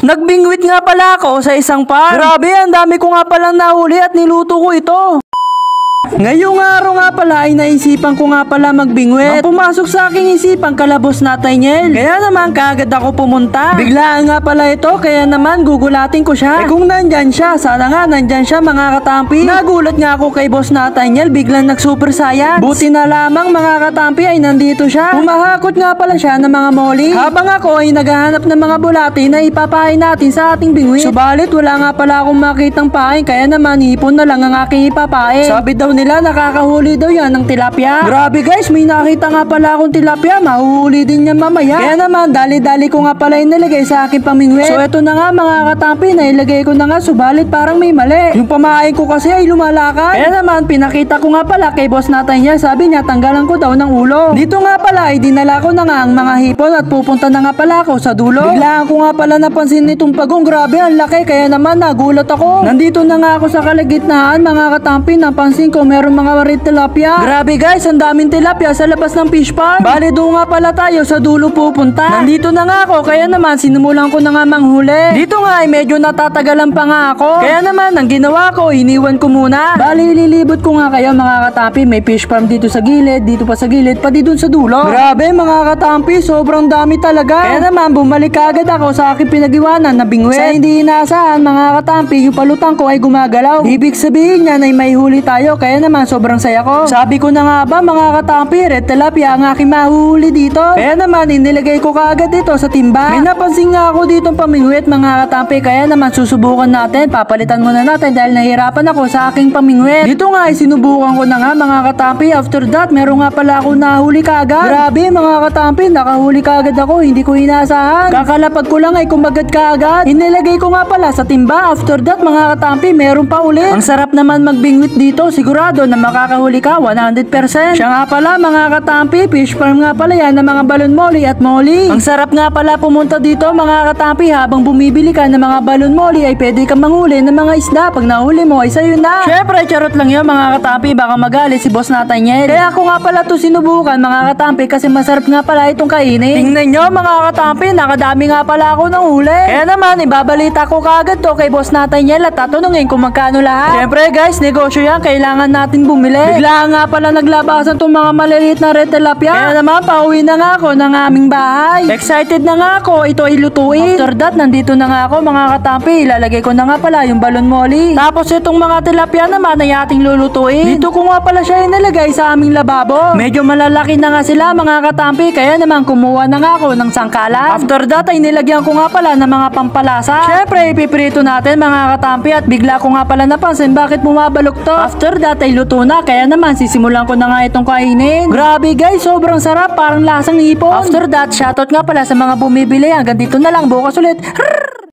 Nagbingwit nga pala ako sa isang farm. Grabe, ang dami ko nga palang nahuli at niluto ko ito. Ngayong araw nga pala ay naisipan ko nga pala magbingwit. Ang pumasok sa aking isipan kalabos na Nathaniel. Kaya naman kaagad ako pumunta. Biglaan nga pala ito kaya naman gugulatin ko siya. Kung nandyan siya, sana nga nandyan siya mga katampi. Nagulat nga ako kay Boss Nathaniel, biglang nag super science. Buti na lamang mga katampi ay nandito siya. Humahakot nga pala siya ng mga molly. Habang ako ay naghahanap ng mga bulati na ipapain natin sa ating bingwit. Subalit wala nga pala akong makitang pain kaya naman ipon na lang ang aking ipapain. Sabi daw nila nakakahuli daw yan ng tilapia. Grabe guys, may nakita nga pala akong tilapia, mahuhuli din yan mamaya. Kaya naman dali-dali ko nga pala inilagay sa aking pamingwit. So eto na nga mga katampi, nailagay ko na nga subalit parang may mali. Yung pamain ko kasi ay lumalakad. Kaya naman pinakita ko nga pala kay Boss Nathaniel, sabi niya tanggalan ko daw ng ulo. Dito nga pala ay dinala ko na nga ang mga hipon at pupunta na nga pala ako sa dulo. Biglaan ko nga pala napansin nitong pagong, grabe ang laki kaya naman nagulat ako. Nandito na nga ako sa kalagitnaan mga katampi, napansin ko meron mga warit tilapia. Grabe guys, ang daming tilapia sa labas ng fish farm. Bale doon nga pala tayo sa dulo pupunta. Nandito na nga ako kaya naman sinimulan ko na nga manghuli. Dito nga ay medyo natatagalan pa nga ako. Kaya naman ang ginawa ko, iniwan ko muna. Bale ililibot ko nga kayo mga katampi, may fish farm dito sa gilid, dito pa sa gilid, pati dun sa dulo. Grabe mga katampi, sobrang dami talaga. Kaya naman bumalik agad ako sa aking pinagiwanan na bingwit. Sa hindi inaasahan mga katampi, yung palutang ko ay gumagalaw. Ibig sabihin niya na may huli tayo kaya naman sobrang saya ko. Sabi ko na nga ba mga katampi, red tilapia ang aking mahuhuli dito. Kaya naman inilagay ko kaagad ito sa timba. May napansin nga ako ditong pamingwit mga katampi, kaya naman susubukan natin. Papalitan muna natin dahil nahihirapan ako sa aking pamingwit. Dito nga ay sinubukan ko na nga mga katampi. After that, meron nga pala ako nahuli kaagad. Grabe mga katampi, nakahuli kaagad ako. Hindi ko inaasahan. Kakalapag ko lang ay kumagat kaagad. Inilagay ko nga pala sa timba. After that mga katampi, meron pa ulit. Ang sarap naman magbingwit dito. Sigurado na makakahuli ka 100%. Siya nga pala mga katampi, fish farm nga pala yan ng mga balon molly at molly. Ang sarap nga pala pumunta dito mga katampi, habang bumibili ka ng mga balon molly ay pwede kang manghuli ng mga isda. Pag nahuli mo ay sa'yo na. Syempre charot lang yun mga katampi, baka magalit si Boss Nathaniel. Kaya ako nga pala to sinubukan mga katampi kasi masarap nga pala itong kainin. Tingnan nyo mga katampi, nakadami nga pala ako ng huli. Kaya naman ibabalita ko kaagad to kay Boss Nathaniel at tatanungin kung magkano lahat. Syempre guys, negosyo yan, kailangan natin bumili. Bigla nga pala naglabasan tong mga maliliit na red tilapia. Kaya naman pauwi na nga ako ng aming bahay. Excited na nga ako, ito ay lutuin. After that, nandito na nga ako mga katampi, ilalagay ko na nga pala yung balon molly. Tapos itong mga tilapia naman ay ating lulutuin. Dito ko nga pala siya inilagay sa aming lababo. Medyo malalaki na nga sila mga katampi, kaya naman kumuha na nga ako ng sangkalan. After that ay nilagyan ko nga pala ng mga pampalasa. Syempre ipiprito natin mga katampi at bigla ko nga pala napansin bakit bumabalok to. After that ay luto na, kaya naman sisimulan ko na nga itong kainin. Grabe guys, sobrang sarap, parang lasang hipon. After that, shoutout nga pala sa mga bumibili. Hanggang dito na lang, bukas ulit.